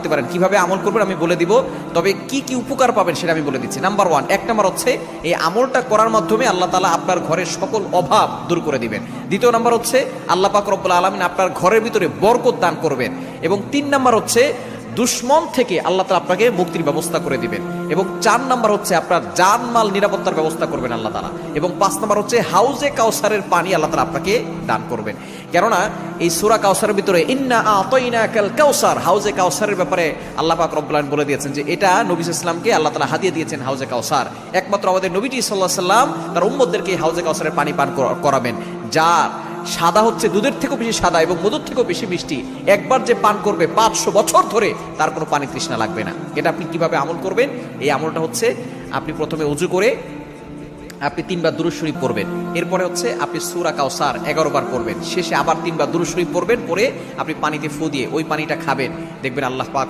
করতে পারেন। কিভাবে আমল করবেন আমি বলে দিব, তবে কি কি উপকার পাবেন সেটা আমি বলে দিচ্ছি। নাম্বার 1, 1 নাম্বার হচ্ছে এই আমলটা করার মাধ্যমে আল্লাহ তাআলা আপনার ঘরের সকল অভাব দূর করে দিবেন। দ্বিতীয় নাম্বার হচ্ছে আল্লাহ পাক রব্বুল আলামিন আপনার ঘরের ভিতরে বরকত দান করবেন। এবং 3 নাম্বার হচ্ছে দুশ্মন থেকে আল্লাহ তাআলা আপনাকে মুক্তির ব্যবস্থা করে দিবেন। এবং 4 নাম্বার হচ্ছে আপনার জানমাল নিরাপত্তার ব্যবস্থা করবেন আল্লাহ তাআলা। এবং 5 নাম্বার হচ্ছে হাউজে কাউসারের পানি আল্লাহ তাআলা আপনাকে দান করবেন। কেননা এই সূরা কাউসারের ভিতরে ইন্না আতাইনাকাল কাউসার, হাউজে কাউসারের ব্যাপারে আল্লাহ পাক রব্বুল আলামিন বলে দিয়েছেন যে এটা নবী সাল্লাল্লাহু আলাইহি ওয়াসাল্লামকে আল্লাহ তাআলা হাদিয়া দিয়েছেন হাউজে কাউসার। একমাত্র আমাদের নবীজি সাল্লাল্লাহু আলাইহি ওয়াসাল্লাম তার উম্মতদেরকে হাউজে কাউসারের পানি পান করাবেন, যার সাদা হচ্ছে দুধের থেকেও বেশি সাদা এবং মধুর থেকেও বেশি মিষ্টি। একবার যে পান করবে 500 বছর ধরে তার কোনো পানি তৃষ্ণা লাগবে না। এটা আপনি কিভাবে আমল করবেন? এই আমলটা হচ্ছে আপনি প্রথমে ওযু করে আপনি 3 বার দুরূদ শরীফ পড়বেন। এরপরে হচ্ছে আপনি সূরা কাউসার 11 বার পড়বেন। শেষে আবার 3 বার দুরূদ শরীফ পড়বেন, পরে আপনি পানিতে ফু দিয়ে ওই পানিটা খাবেন। দেখবেন আল্লাহ পাক